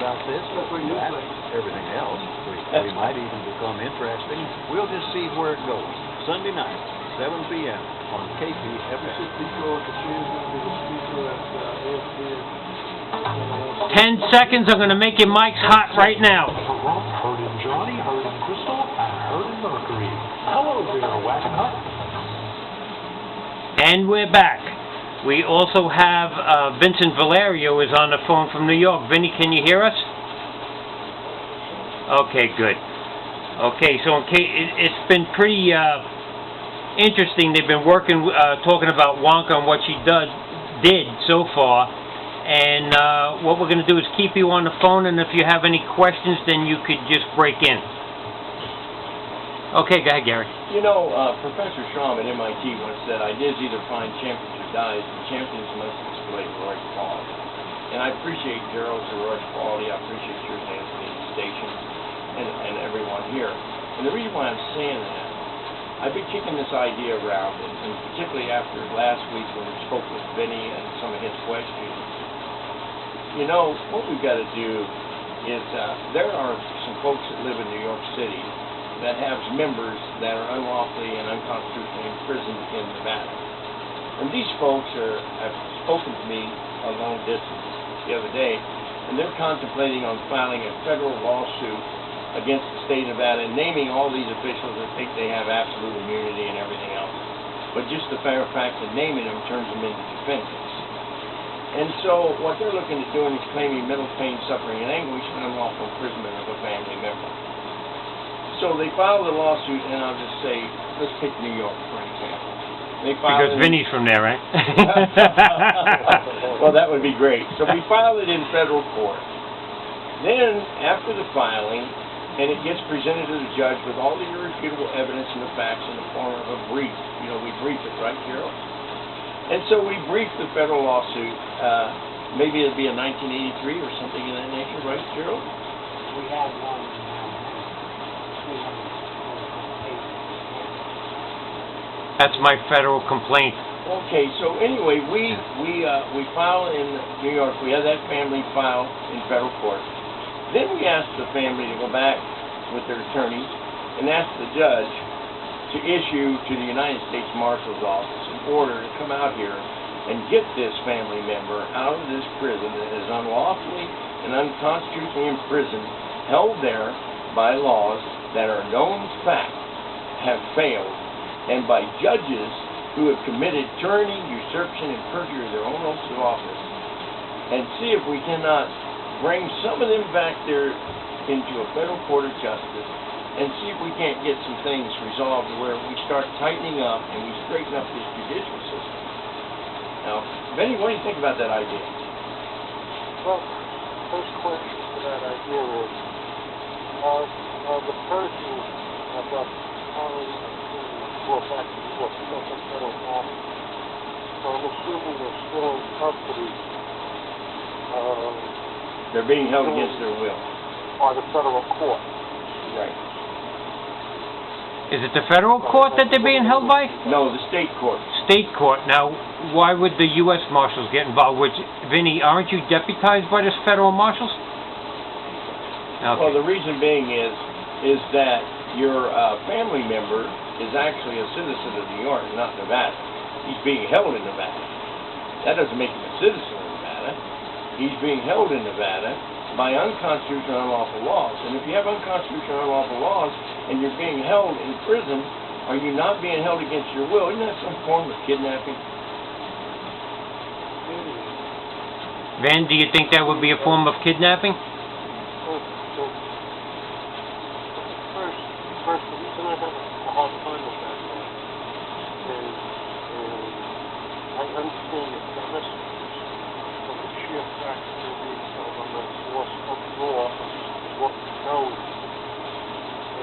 about this, that, everything else. We might even become interesting. We'll just see where it goes. Sunday night, 7 p.m. on KP FM. 10 seconds, I'm going to make your mics hot right now. Heard in Johnny, heard in Crystal, and heard in Mercury. Hello there, Wagon Hut. And we're back. We also have Vincent Valerio is on the phone from New York. Vinny, can you hear us? Okay, good. Okay, so it's been pretty interesting. They've been working, talking about Wonka and what she did so far. And what we're going to do is keep you on the phone, and if you have any questions, then you could just break in. Okay, go ahead, Gary. You know, Professor Schramm at MIT once said, ideas either find champions or dies, and champions must display heroic quality. And I appreciate Gerald's heroic quality. I appreciate yours, Anthony, the station, and everyone here. And the reason why I'm saying that, I've been kicking this idea around, and particularly after last week when we spoke with Vinny and some of his questions. You know, what we've got to do is, there are some folks that live in New York City that have members that are unlawfully and unconstitutionally imprisoned in Nevada. And these folks have spoken to me a long distance the other day, and they're contemplating on filing a federal lawsuit against the state of Nevada and naming all these officials that think they have absolute immunity and everything else. But just the fact of naming them turns them into defendants. And so what they're looking at doing is claiming mental pain, suffering, and anguish and unlawful imprisonment of a family member. So they filed a lawsuit, and I'll just say, let's pick New York, for example. Because Vinny's from there, right? Well, that would be great. So we filed it in federal court. Then, after the filing, and it gets presented to the judge with all the irrefutable evidence and the facts in the form of a brief. You know, we brief it, right, Gerald? And so we briefed the federal lawsuit. Maybe it'd be a 1983 or something of that nature, right, Gerald? We have one now. That's my federal complaint. Okay, so anyway, we file in New York. We have that family file in federal court. Then we ask the family to go back with their attorneys and ask the judge to issue to the United States Marshal's Office an order to come out here and get this family member out of this prison that is unlawfully and unconstitutionally imprisoned, held there by laws that are known fact have failed, and by judges who have committed tyranny, usurpation, and perjury of their own oaths of office, and see if we cannot bring some of them back there into a federal court of justice and see if we can't get some things resolved where we start tightening up and we straighten up this judicial system. Now, Benny, what do you think about that idea? Well, first question to that idea is, the person about following go back to New York, that's a federal office. So I'm assuming they're still in custody. They're being held against their will. By the federal court. Right. Is it the federal court that they're being held by? No, the state court. State court. Now, why would the U.S. Marshals get involved? Which, Vinny, aren't you deputized by this federal marshals? Okay. Well, the reason being is that your family member is actually a citizen of New York, not Nevada. He's being held in Nevada. That doesn't make him a citizen of Nevada. He's being held in Nevada by unconstitutional and unlawful laws. And if you have unconstitutional and unlawful laws and you're being held in prison, are you not being held against your will? Isn't that some form of kidnapping? Van, do you think that would be a form of kidnapping? First, the reason I have a hard time with that is I understand your premise, but the sheer fact that they're being held on the source of law is what we know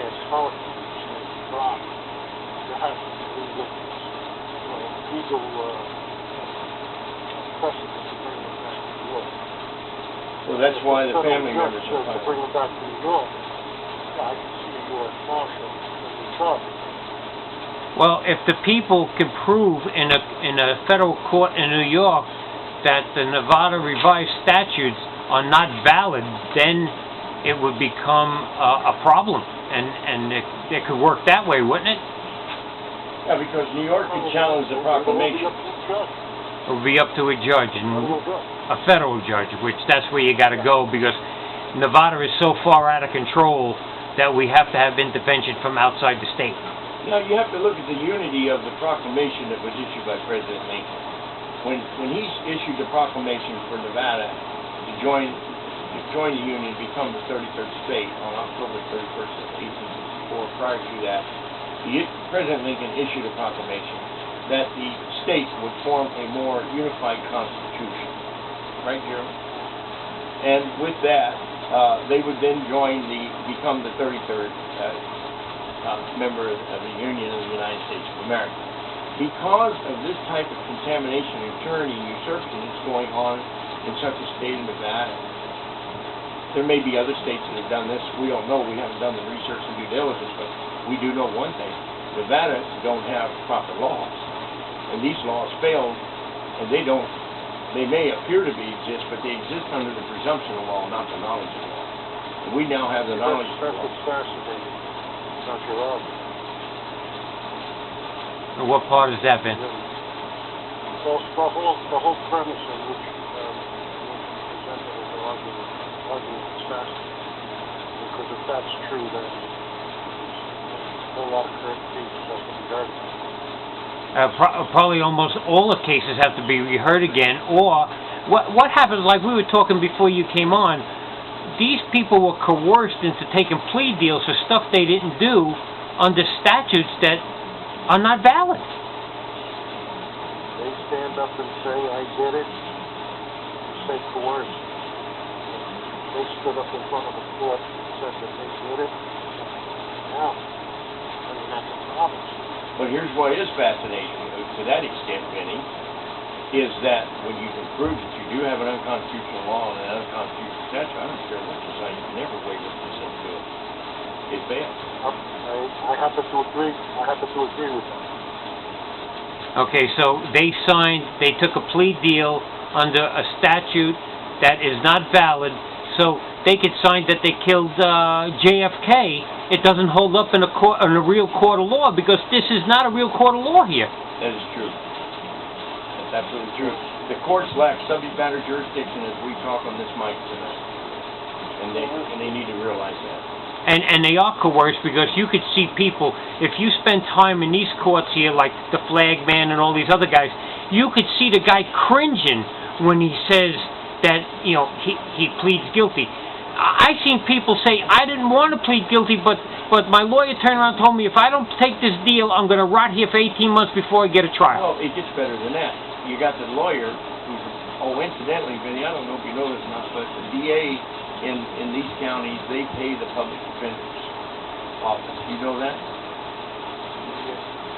as hurricanes and drop. There has to be legal precedent to bring them back to New York. So that's why the family members are to bring them back to New York. Yeah, I can see a U.S. Marshal in charge. Well, if the people can prove in a federal court in New York that the Nevada revised statutes are not valid, then it would become a problem, and it could work that way, wouldn't it? Yeah, because New York could challenge the proclamation. It would be up to a judge, and a federal judge, which that's where you got to go, because Nevada is so far out of control that we have to have intervention from outside the state. Now, you have to look at the unity of the proclamation that was issued by President Lincoln. When he issued the proclamation for Nevada to join the Union and become the 33rd state on October 31st of 1864, prior to that, President Lincoln issued a proclamation that the states would form a more unified constitution. Right, Gerald? And with that, they would then become the 33rd member of the Union of the United States of America. Because of this type of contamination and tyranny and usurpation that's going on in such a state of Nevada, there may be other states that have done this. We don't know. We haven't done the research and due diligence, but we do know one thing. Nevada don't have proper laws. And these laws failed, and they may appear to exist, but they exist under the presumption of law, not the knowledge of law. And we now have the knowledge of law. That's what's fascinating. Not your argument. And what part is that, Ben? Well, the whole premise in which you presented as an argument is fascinating. Because if that's true, then a whole lot of correct cases have to be heard. Probably almost all the cases have to be reheard again, or what happens, like we were talking before you came on, these people were coerced into taking plea deals for stuff they didn't do under statutes that are not valid. They stand up and say, I did it. You say coerced. They stood up in front of the court and said that they did it. Now, I mean, that's a problem. But here's what is fascinating to that extent, Vinny, is that when you can prove that you do have an unconstitutional law and an unconstitutional statute, I don't care what you say, you can never waive it consent to it. It fails. I happen to agree. I happen to agree with that. Okay, so they took a plea deal under a statute that is not valid, so they could sign that they killed JFK. It doesn't hold up in a real court of law, because this is not a real court of law here. That is true. That's absolutely true. The courts lack subject matter jurisdiction as we talk on this mic tonight, and they need to realize that. And they are coerced, because you could see people, if you spend time in these courts here, like the Flag Man and all these other guys, you could see the guy cringing when he says that, you know, he pleads guilty. I've seen people say, I didn't want to plead guilty, but my lawyer turned around and told me, if I don't take this deal, I'm going to rot here for 18 months before I get a trial. Well, it gets better than that. You got the lawyer who's, incidentally, Vinny, I don't know if you know this or not, but the DA in these counties, they pay the public defender's office. You know that?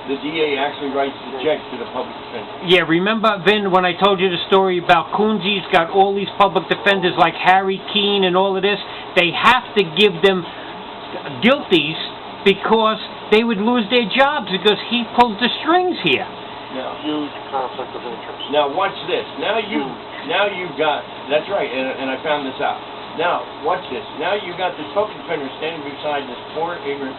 The DA actually writes the check to the public defender. Yeah, remember, Vin, when I told you the story about Coonsy's got all these public defenders like Harry Keene and all of this? They have to give them guilties because they would lose their jobs, because he pulls the strings here. Now, Huge conflict of interest. now watch this. Now you've got, that's right, and I found this out. Now, watch this. Now you've got this public defender standing beside this poor, ignorant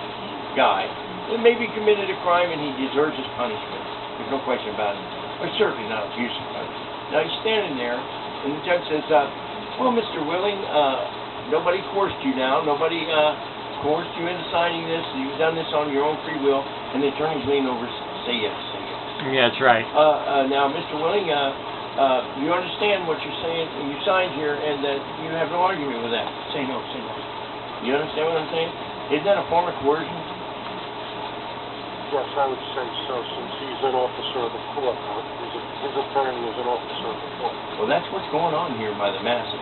guy that maybe committed a crime and he deserves his punishment. There's no question about it. But certainly not abuse of punishment. Now he's standing there, and the judge says, well, Mr. Willing, nobody coerced you now. Nobody coerced you into signing this. You've done this on your own free will. And the attorneys lean over and say yes, say yes. Yeah, that's right. Now, Mr. Willing, you understand what you're saying, and you signed here, and that you have no argument with that. Say no, say no. You understand what I'm saying? Isn't that a form of coercion? Yes, I would say so, since he's an officer of the court. His attorney is an officer of the court. Well, that's what's going on here by the masses.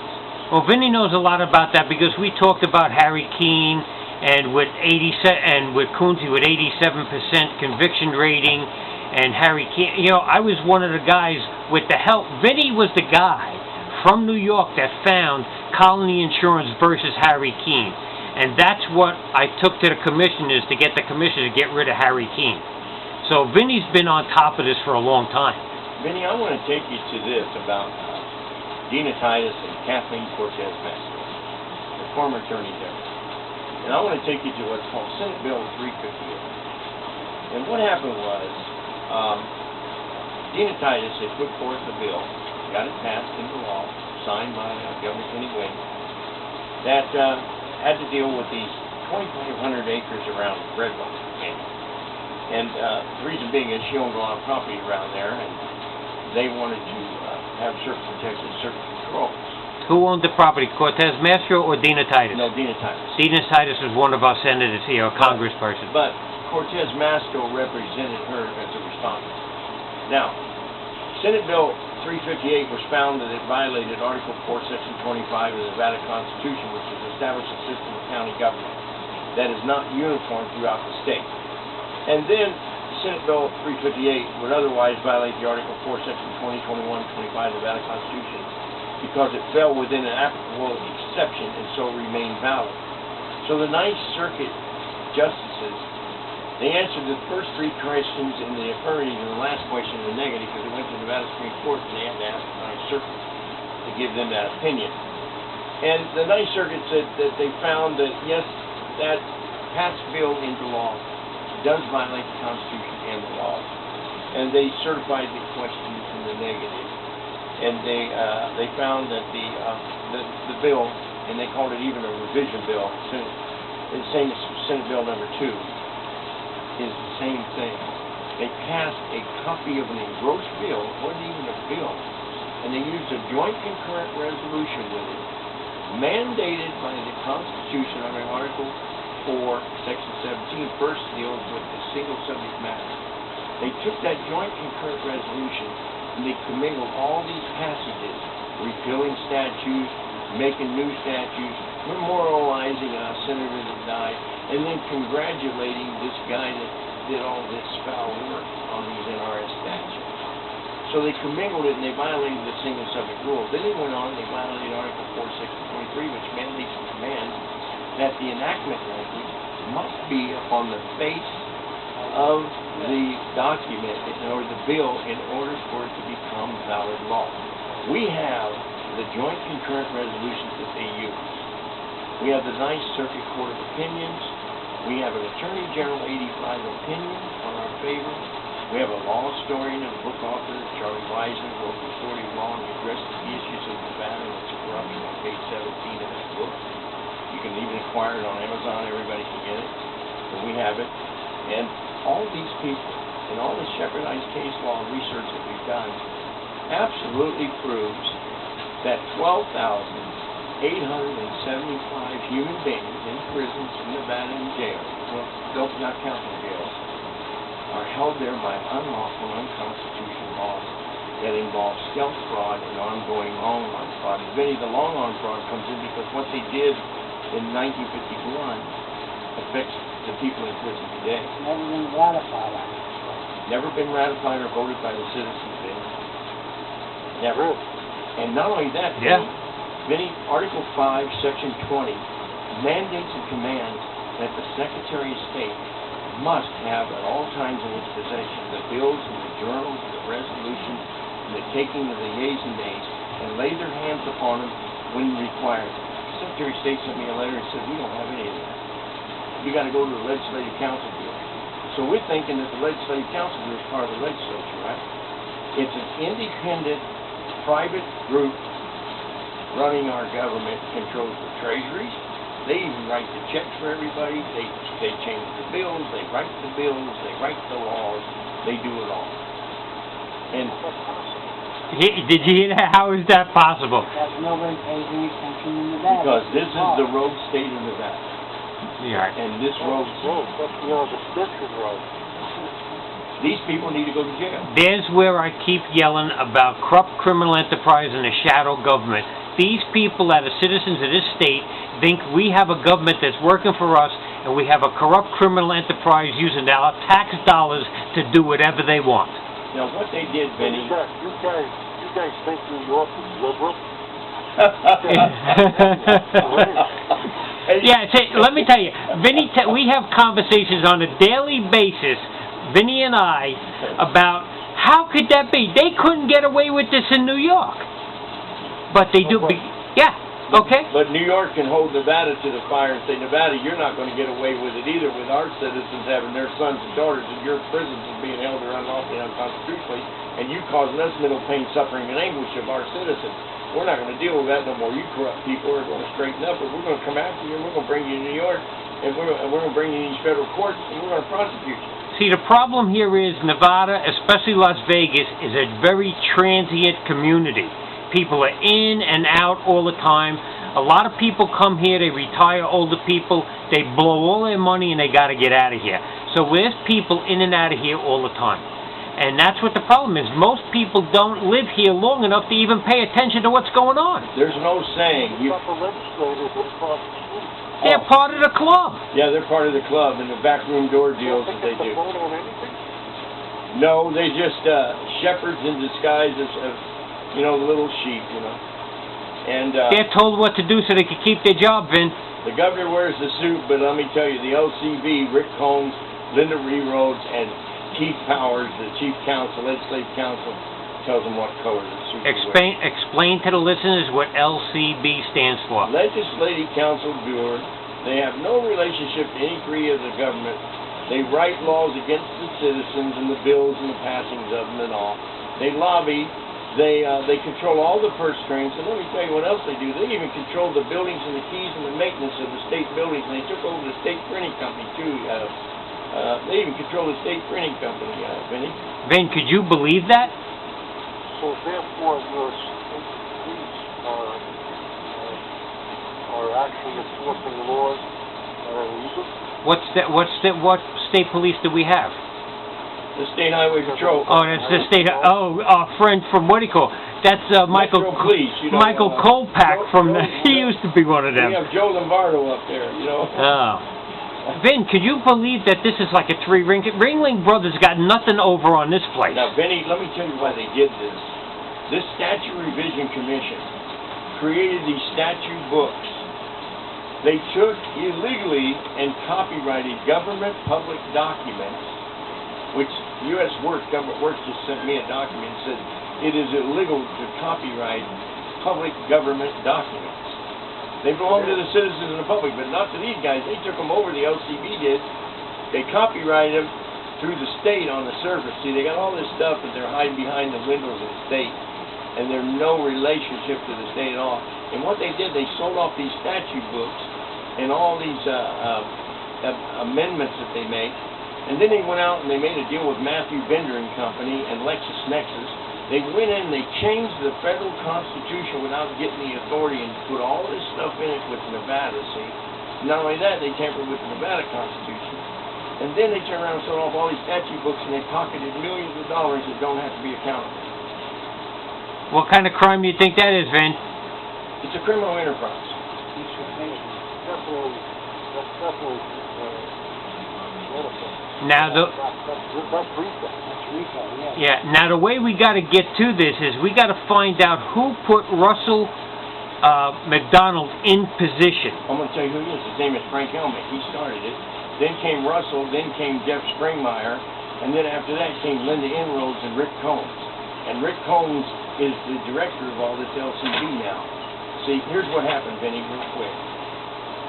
Well, Vinny knows a lot about that, because we talked about Harry Keene and with Coonsy with 87% conviction rating, and Harry Keene. You know, I was one of the guys with the help. Vinny was the guy from New York that found Colony Insurance versus Harry Keene. And that's what I took to the commissioners, to get the commissioners to get rid of Harry Keene. So Vinny's been on top of this for a long time. Vinny, I want to take you to this about Dina Titus and Kathleen Cortez Masto, the former Attorney General. And I want to take you to what's called Senate Bill 358. And what happened was, Dina Titus had put forth a bill, got it passed into law, signed by Governor Kenny Wayne, that had to deal with these 2,500 acres around Redwood Canyon. And the reason being is she owned a lot of property around there, and they wanted to have certain protections, certain controls. Who owned the property, Cortez Masto or Dina Titus? No, Dina Titus. Dina Titus was one of our senators here, a congressperson. But Cortez Masto represented her as a respondent. Now, Senate Bill 358 was found that it violated Article 4, Section 25 of the Nevada Constitution, which has established a system of county government that is not uniform throughout the state. And then Senate Bill 358 would otherwise violate the Article 4, Section 20, 21, 25 of the Nevada Constitution because it fell within an applicable exception and so remained valid. So the Ninth Circuit justices, they answered the first three questions in the affirmative and the last question in the negative because it went to the Nevada Supreme Court and they had to ask the Ninth Circuit to give them that opinion. And the Ninth Circuit said that they found that, yes, that passed bill into law does violate the Constitution and the law. And they certified the questions in the negative. And they found that the bill, and they called it even a revision bill, the same as Senate Bill number 2, is the same thing. They passed a copy of an engrossed bill, it wasn't even a bill, and they used a joint concurrent resolution with it, mandated by the Constitution under Article 4, Section 17, first deals with the single subject matter. They took that joint concurrent resolution and they commingled all these passages, repealing statutes, making new statutes, memorializing a senator that died, and then congratulating this guy that did all this foul work on these NRS statutes. So they commingled it and they violated the single subject rule. Then they went on and they violated Article 4, Section 23, which mandates and commands that the enactment language must be upon the face of the document or the bill in order for it to become valid law. We have the joint concurrent resolutions that they use. We have the Ninth Circuit Court of Opinions. We have an Attorney General 85 opinion on our favor. We have a law historian and book author, Charlie Wiseman, wrote the Authority of Law and addressed the issues of Nevada and its corruption on page 17 of that book. You can even acquire it on Amazon. Everybody can get it. And we have it. And all these people and all the Shepardized case law research that we've done absolutely proves that 12,875 human beings in prisons in Nevada and jails, well, don't not counting jails, are held there by unlawful, unconstitutional laws that involve stealth fraud and ongoing long-arm fraud. And Vinny, the long-arm fraud comes in because what they did in 1951 affects the people in prison today. Never been ratified on this. Never been ratified or voted by the citizens, Vinny. Never. And not only that, Vinny, Article 5, Section 20 mandates and commands that the Secretary of State must have at all times in its possession the bills and the journals and the resolutions and the taking of the yeas and nays and lay their hands upon them when required. The Secretary of State sent me a letter and said, we don't have any of that. You got to go to the Legislative Council to do it. So we're thinking that the Legislative Council is part of the legislature, right? It's an independent, private group running our government, controls the treasuries. They even write the checks for everybody. They change the bills. They write the bills. They write the laws. They do it all. And did you hear that? How is that possible? Because nobody pays any attention in Nevada. Because this is the rogue state of Nevada. Yeah. And this rogue, That's, the Scripture road. these people need to go to jail. There's where I keep yelling about corrupt criminal enterprise and a shadow government. These people that are citizens of this state think we have a government that's working for us and we have a corrupt criminal enterprise using our tax dollars to do whatever they want. Now what they did, Vinny... You guys think New York is liberal? Yeah, let me tell you, Vinny, we have conversations on a daily basis, Vinny and I, about how could that be? They couldn't get away with this in New York. But they do, yeah, okay. But New York can hold Nevada to the fire and say, Nevada, you're not going to get away with it either with our citizens having their sons and daughters in your prisons and being held there unlawfully, unconstitutionally, and you causing us mental pain, suffering, and anguish of our citizens. We're not going to deal with that no more. You corrupt people are going to straighten up, and we're going to come after you, and we're going to bring you to New York, and we're going to bring you to these federal courts, and we're going to prosecute you. See, the problem here is Nevada, especially Las Vegas, is a very transient community. People are in and out all the time. A lot of people come here, they retire older people, they blow all their money and they got to get out of here. So there's people in and out of here all the time. And that's what the problem is. Most people don't live here long enough to even pay attention to what's going on. There's no saying. You got the legislators across the street. They're part of the club. Yeah, they're part of the club and the backroom door deals that they do. Vote on anything? No, they just shepherds in disguise as you know, little sheep, you know. And They're told what to do so they can keep their job, Vin. the governor wears the suit, but let me tell you, the LCB, Rick Combs, Linda Rhodes, and Keith Powers, the chief counsel, legislative counsel, tells them what color the suit is. Explain to the listeners what LCB stands for. Legislative Council Bureau. They have no relationship to any degree of the government. They write laws against the citizens and the bills and the passings of them and all. They lobby. They control all the purse strings, and let me tell you what else they do. They even control the buildings and the keys and the maintenance of the state buildings, and they took over the state printing company, too. They even control the state printing company, Vinny. Vin, could you believe that? So therefore, your state police are actually enforcing laws that are illegal? What state police do we have? The State Highway Patrol. Oh, that's the state. Oh, our friend from what do you call? That's Michael. Metro Police, you know, Michael Kolpak from. He used to be one of them. We have Joe Lombardo up there, you know. Oh. Vin, could you believe that this is like a three-ring? Ringling Brothers got nothing over on this place. Now, Vinny, let me tell you why they did this. This Statute Revision Commission created these statute books. They took illegally and copyrighted government public documents, which U.S. Government Works just sent me a document and said it is illegal to copyright public government documents. They belong to the citizens and the public, but not to these guys. They took them over, the LCB did. They copyrighted them through the state on the surface. See, they got all this stuff that they're hiding behind the windows of the state, and they're no relationship to the state at all. And what they did, they sold off these statute books and all these amendments that they make. And then they went out and they made a deal with Matthew Bender and Company and LexisNexis. They went in and they changed the federal constitution without getting the authority and put all this stuff in it with Nevada, see. Not only that, they tampered with the Nevada Constitution. And then they turned around and sold off all these statute books and they pocketed millions of dollars that don't have to be accounted. What kind of crime do you think that is, Vin? It's a criminal enterprise. That's definitely Now the that's Greco, yeah. Now the way we got to get to this is we got to find out who put Russell McDonald in position. I'm going to tell you who he is. His name is Frank Elmick. He started it. Then came Russell. Then came Jeff Springmeyer. And then after that came Linda Inroads and Rick Combs. And Rick Combs is the director of all this LCB now. See, here's what happened, Vinny, real quick.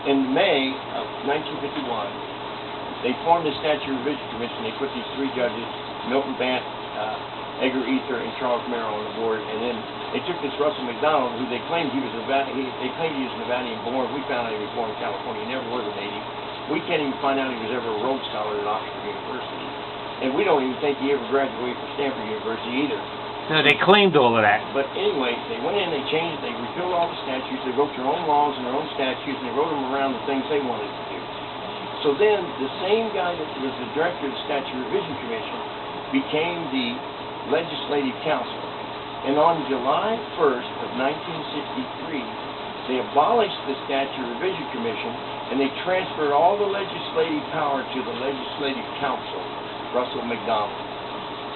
In May of 1951, they formed the Statute Revision Commission. They put these three judges, Milton Bant, Edgar Ether, and Charles Merrill on the board. And then they took this Russell McDonald, who they claimed he was they claimed he was Nevadian born. We found out he was born in California. He never was a native. We can't even find out he was ever a Rhodes Scholar at Oxford University. And we don't even think he ever graduated from Stanford University either. No, they claimed all of that. But anyway, they went in, they changed, they repealed all the statutes. They wrote their own laws and their own statutes, and they wrote them around the things they wanted to do. So then, the same guy that was the director of the Statute Revision Commission became the Legislative Council. And on July 1st of 1963, they abolished the Statute Revision Commission, and they transferred all the legislative power to the Legislative Council, Russell McDonald.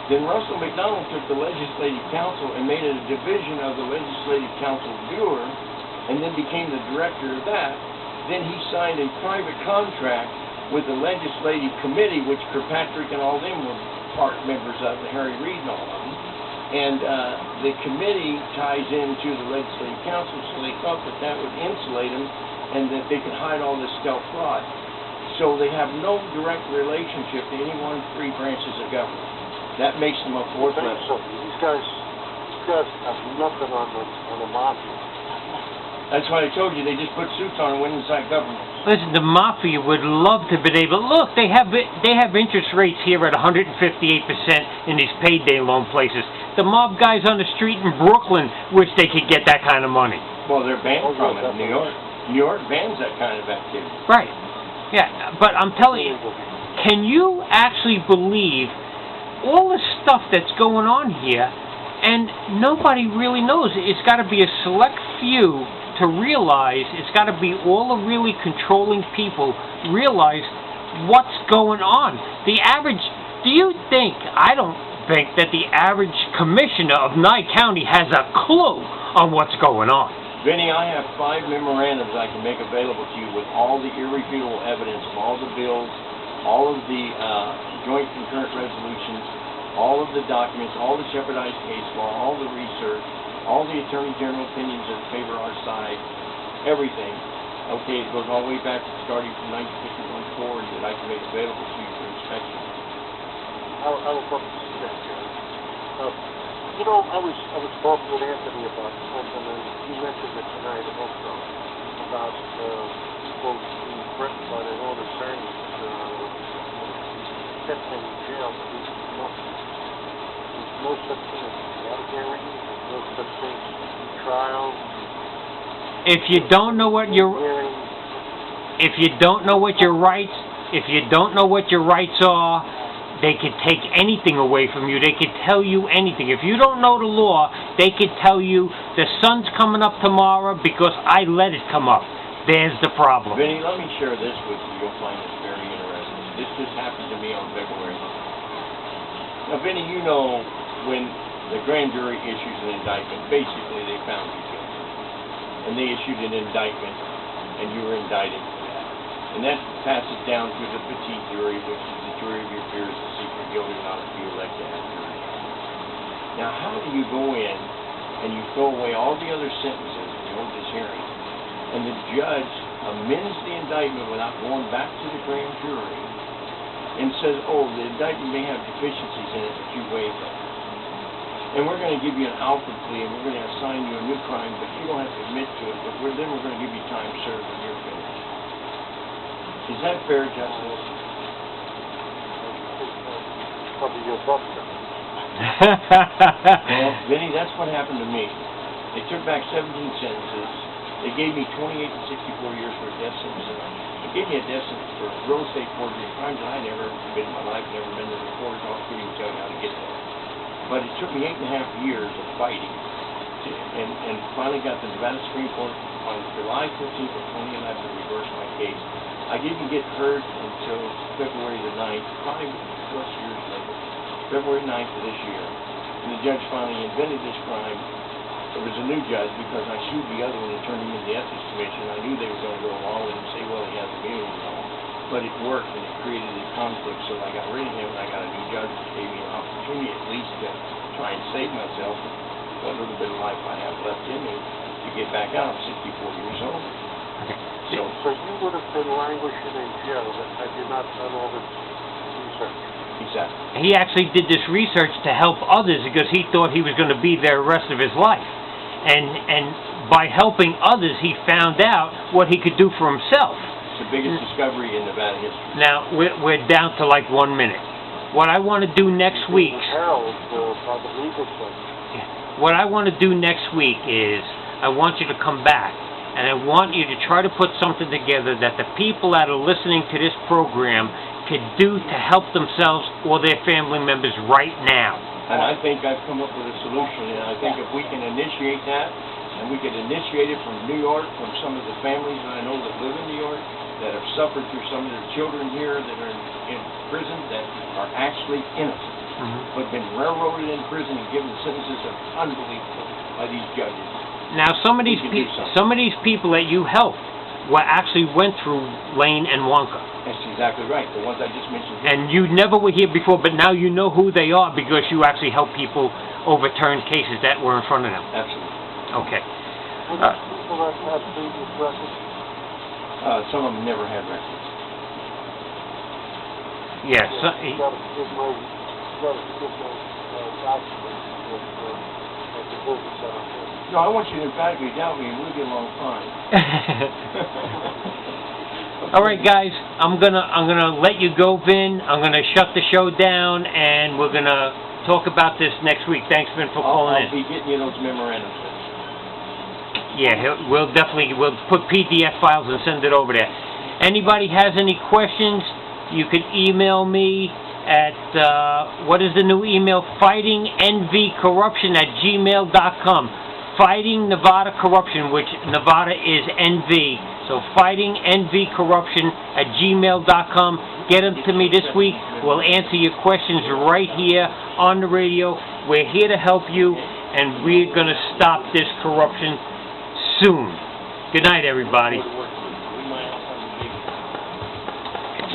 Then Russell McDonald took the Legislative Council and made it a division of the Legislative Council Bureau, and then became the director of that. Then he signed a private contract with the Legislative Committee, which Kirkpatrick and all them were part members of, and Harry Reid and all of them. And the committee ties into the legislative council, so they thought that that would insulate them and that they could hide all this stealth fraud. So they have no direct relationship to any one of three branches of government. That makes them a fourth level. These guys have nothing on the mafia. That's why I told you, they just put suits on and went inside government. Listen, the mafia would love to be able. Look, they have interest rates here at 158% in these payday loan places. The mob guys on the street in Brooklyn wish they could get that kind of money. Well, they're banned from it in New York. New York bans that kind of activity. Right. Yeah, but I'm telling you, can you actually believe all the stuff that's going on here, and nobody really knows? It's got to be a select few to realize, it's got to be all the really controlling people realize what's going on. The average, I don't think that the average commissioner of Nye County has a clue on what's going on. Vinny, I have 5 memorandums I can make available to you with all the irrefutable evidence of all the bills, all of the joint concurrent resolutions, all of the documents, all the jeopardized case law, all the research, all the Attorney General opinions that favor our side, everything. Okay, it goes all the way back starting from 1951 forward that I can make available to you for inspection. I would love to see that, Jerry. You know, I was talking with Anthony about something, and he mentioned it tonight also, about quote, being threatened by their own attorneys, kept in jail for these months. There's no such thing as jail hearings, there's no such thing as trial. If you don't know what your rights are, they could take anything away from you. They could tell you anything. If you don't know the law, they could tell you the sun's coming up tomorrow because I let it come up. There's the problem. Vinny, let me share this with you. You'll find this very interesting. This just happened to me on February 9th. Now, Vinny, you know when the grand jury issues an indictment, basically they found you guilty. And they issued an indictment, and you were indicted for that. And that passes down to the petite jury, which is the jury of your peers to see if you're guilty or not if you elect to have jury. Now, how do you go in and you throw away all the other sentences and you hold this hearing, and the judge amends the indictment without going back to the grand jury and says, oh, the indictment may have deficiencies in it, but you waive them. And we're going to give you an alpha plea, and we're going to assign you a new crime, but you don't have to admit to it, but then we're going to give you time served when you're finished. Is that fair justice? Probably your book. Well, Vinny, that's what happened to me. They took back 17 sentences. They gave me 28 to 64 years for a death sentence. They gave me a death sentence for real estate forgery, crimes that I never committed in my life, never been to the court, I couldn't even tell you how to get there. But it took me 8.5 years of fighting and finally got the Nevada Supreme Court on July 15th of 2011 to reverse my case. I didn't get heard until February the 9th, 5+ years later, February 9th of this year. And the judge finally invented this crime. It was a new judge because I sued the other one and turned him into the Ethics Commission. I knew they were going to go along with it and say, well, he has immunity and all. But it worked and it created a conflict, so I got rid of him and I got a new judge that gave me an opportunity at least to try and save myself what little bit of life I have left in me to get back out. I'm 64 years old. So you would have been languishing in jail had you not done all this research. Exactly. He actually did this research to help others because he thought he was going to be there the rest of his life. And by helping others, he found out what he could do for himself. It's the biggest discovery in Nevada history. Now, we're down to like 1 minute. What I want to do next week... What I want to do next week is I want you to come back and I want you to try to put something together that the people that are listening to this program could do to help themselves or their family members right now. And I think I've come up with a solution, and I think if we can initiate that, and we can initiate it from New York, from some of the families that I know that live in New York, that have suffered through some of their children here that are in prison that are actually innocent, but been railroaded in prison and given sentences that are unbelievable by these judges. Now, some of these people that you helped actually went through Lane and Wonka. That's exactly right. The ones I just mentioned. And you never were here before, but now you know who they are because you actually help people overturned cases that were in front of them. Absolutely. Okay. Would these people that have previous records? Some of them never had records. Yes. You gotta give my documents at the business center. No, I want you to emphatically doubt me, and we'll get along fine. All right, guys. I'm gonna let you go, Vin. I'm gonna shut the show down, and we're gonna talk about this next week. Thanks, Vin, for calling I'll in. be getting you those memorandums. Yeah, we'll put PDF files and send it over there. Anybody has any questions, you can email me at, what is the new email? fightingnvcorruption@gmail.com. Fighting Nevada Corruption, which Nevada is NV. So fightingnvcorruption@gmail.com. Get them to me this week. We'll answer your questions right here on the radio. We're here to help you, and we're going to stop this corruption soon. Good night, everybody.